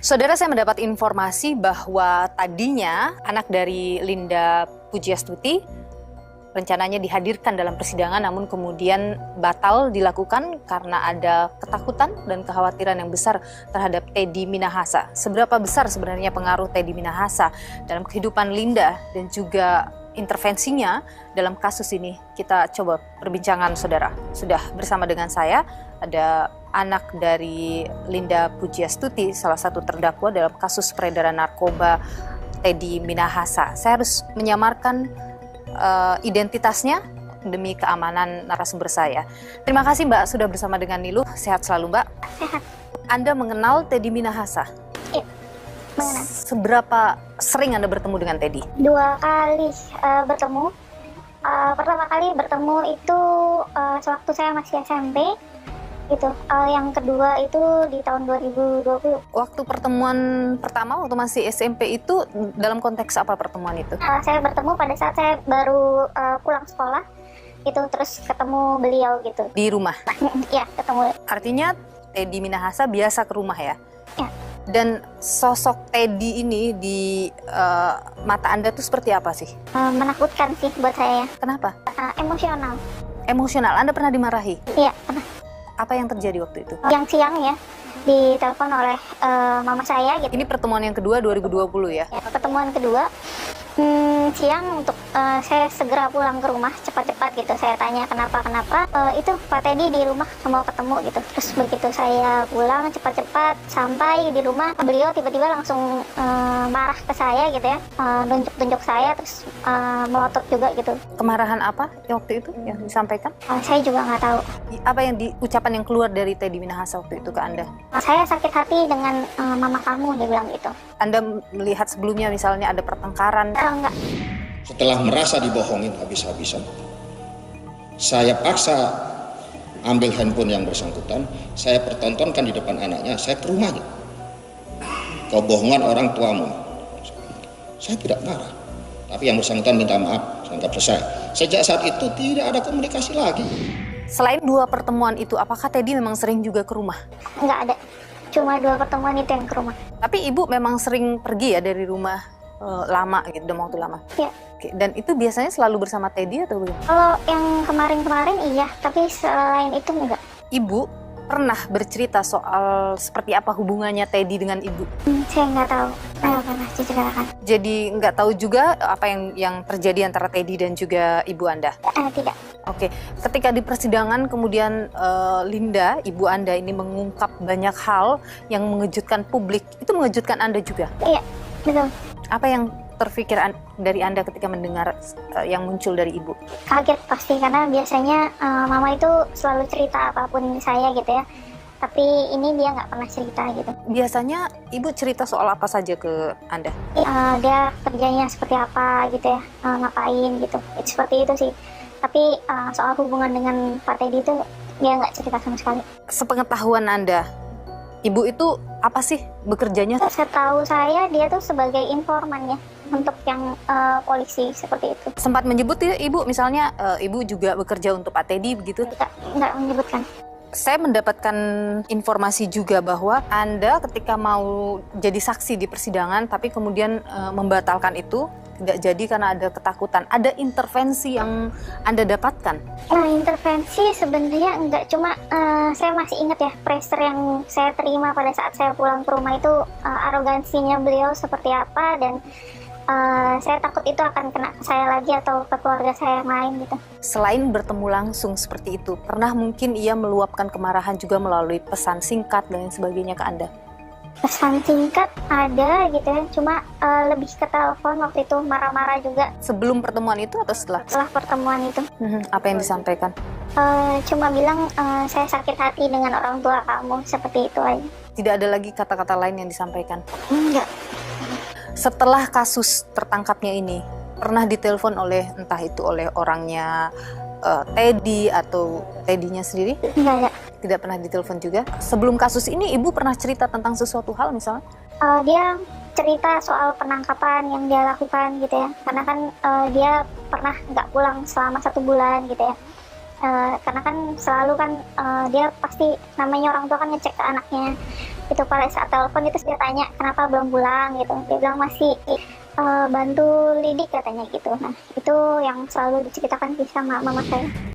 Saudara, saya mendapat informasi bahwa tadinya anak dari Linda Pujiastuti rencananya dihadirkan dalam persidangan, namun kemudian batal dilakukan karena ada ketakutan dan kekhawatiran yang besar terhadap Teddy Minahasa. Seberapa besar sebenarnya pengaruh Teddy Minahasa dalam kehidupan Linda dan juga intervensinya dalam kasus ini? Kita coba perbincangan, saudara. Sudah bersama dengan saya ada anak dari Linda Pujiastuti, salah satu terdakwa dalam kasus peredaran narkoba Teddy Minahasa. Saya harus menyamarkan identitasnya demi keamanan narasumber saya. Terima kasih Mbak sudah bersama dengan Niluh. Sehat selalu Mbak. Sehat. Anda mengenal Teddy Minahasa? Iya, mengenal. Seberapa sering Anda bertemu dengan Teddy? 2 kali bertemu. Pertama kali bertemu itu sewaktu saya masih SMP. Itu. Yang kedua itu di tahun 2020. Waktu pertemuan pertama, waktu masih SMP itu dalam konteks apa pertemuan itu? Saya bertemu pada saat saya baru pulang sekolah. Itu terus ketemu beliau gitu. Di rumah? Iya, ketemu. Artinya Teddy Minahasa biasa ke rumah ya? Ya. Dan sosok Teddy ini di mata Anda tuh seperti apa sih? Menakutkan sih buat saya. Kenapa? Emosional. Emosional. Anda pernah dimarahi? Iya, pernah. Apa yang terjadi waktu itu? Yang siang ya, ditelepon oleh mama saya gitu. Ini pertemuan yang kedua 2020 ya? Ya, pertemuan kedua siang untuk saya segera pulang ke rumah cepat-cepat gitu. Saya tanya kenapa itu Pak Teddy di rumah mau ketemu gitu. Terus begitu saya pulang cepat-cepat sampai di rumah, beliau tiba-tiba langsung marah ke saya gitu ya, tunjuk-tunjuk saya, terus melotot juga gitu. Kemarahan apa waktu itu yang disampaikan? Saya juga nggak tahu. Apa yang ucapan yang keluar dari Teddy Minahasa waktu itu ke Anda? Saya sakit hati dengan mama kamu, dia bilang gitu. Anda melihat sebelumnya misalnya ada pertengkaran? Enggak. Setelah merasa dibohongin habis-habisan, saya paksa ambil handphone yang bersangkutan, saya pertontonkan di depan anaknya, saya ke rumahnya. Kebohongan orang tuamu. Saya tidak marah, tapi yang bersangkutan minta maaf, saya anggap selesai. Sejak saat itu tidak ada komunikasi lagi. Selain 2 pertemuan itu, apakah Teddy memang sering juga ke rumah? Enggak ada. Cuma 2 pertemuan itu yang ke rumah. Tapi ibu memang sering pergi ya dari rumah lama gitu, dalam waktu lama? Iya. Oke. Dan itu biasanya selalu bersama Teddy atau bagaimana? Kalau yang kemarin-kemarin iya, tapi selain itu enggak. Ibu pernah bercerita soal seperti apa hubungannya Teddy dengan ibu? Saya nggak tahu. Saya pernah diceritakan. Jadi nggak tahu juga apa yang terjadi antara Teddy dan juga ibu Anda? Tidak. Oke, ketika di persidangan kemudian Linda, ibu Anda ini mengungkap banyak hal yang mengejutkan publik. Itu mengejutkan Anda juga? Iya, betul. Apa yang terpikir dari Anda ketika mendengar yang muncul dari ibu? Kaget pasti, karena biasanya mama itu selalu cerita apapun saya gitu ya. Tapi ini dia nggak pernah cerita gitu. Biasanya ibu cerita soal apa saja ke Anda? Dia kerjanya seperti apa gitu ya, ngapain gitu. Seperti itu sih. Tapi soal hubungan dengan Pak Teddy itu dia nggak cerita sama sekali. Sepengetahuan Anda, ibu itu apa sih bekerjanya? Setahu saya dia tuh sebagai informan ya, untuk yang polisi seperti itu. Sempat menyebut ya ibu, misalnya ibu juga bekerja untuk Pak Teddy begitu? Nggak menyebutkan. Saya mendapatkan informasi juga bahwa Anda ketika mau jadi saksi di persidangan tapi kemudian membatalkan itu, tidak jadi karena ada ketakutan. Ada intervensi yang Anda dapatkan? Nah, intervensi sebenarnya enggak, cuma saya masih ingat ya pressure yang saya terima pada saat saya pulang ke rumah itu, arogansinya beliau seperti apa, dan saya takut itu akan kena ke saya lagi atau ke keluarga saya yang lain gitu. Selain bertemu langsung seperti itu, pernah mungkin ia meluapkan kemarahan juga melalui pesan singkat dan lain sebagainya ke Anda? Pesan singkat ada gitu ya, cuma lebih ke telepon waktu itu, marah-marah juga. Sebelum pertemuan itu atau setelah? Setelah pertemuan itu. Apa yang disampaikan? Cuma bilang saya sakit hati dengan orang tua kamu, seperti itu aja. Tidak ada lagi kata-kata lain yang disampaikan? Enggak. Setelah kasus tertangkapnya ini, pernah ditelepon oleh entah itu oleh orangnya Teddy atau Teddy-nya sendiri? Enggak ada. Tidak pernah ditelepon juga? Sebelum kasus ini, ibu pernah cerita tentang sesuatu hal misalnya? Dia cerita soal penangkapan yang dia lakukan gitu ya. Karena kan dia pernah nggak pulang selama 1 bulan gitu ya. Karena kan selalu kan dia pasti, namanya orang tua kan ngecek ke anaknya Itu pada saat telepon itu saya tanya kenapa belum pulang gitu. Dia bilang masih bantu lidik katanya gitu. Nah itu yang selalu diceritakan sama mama saya.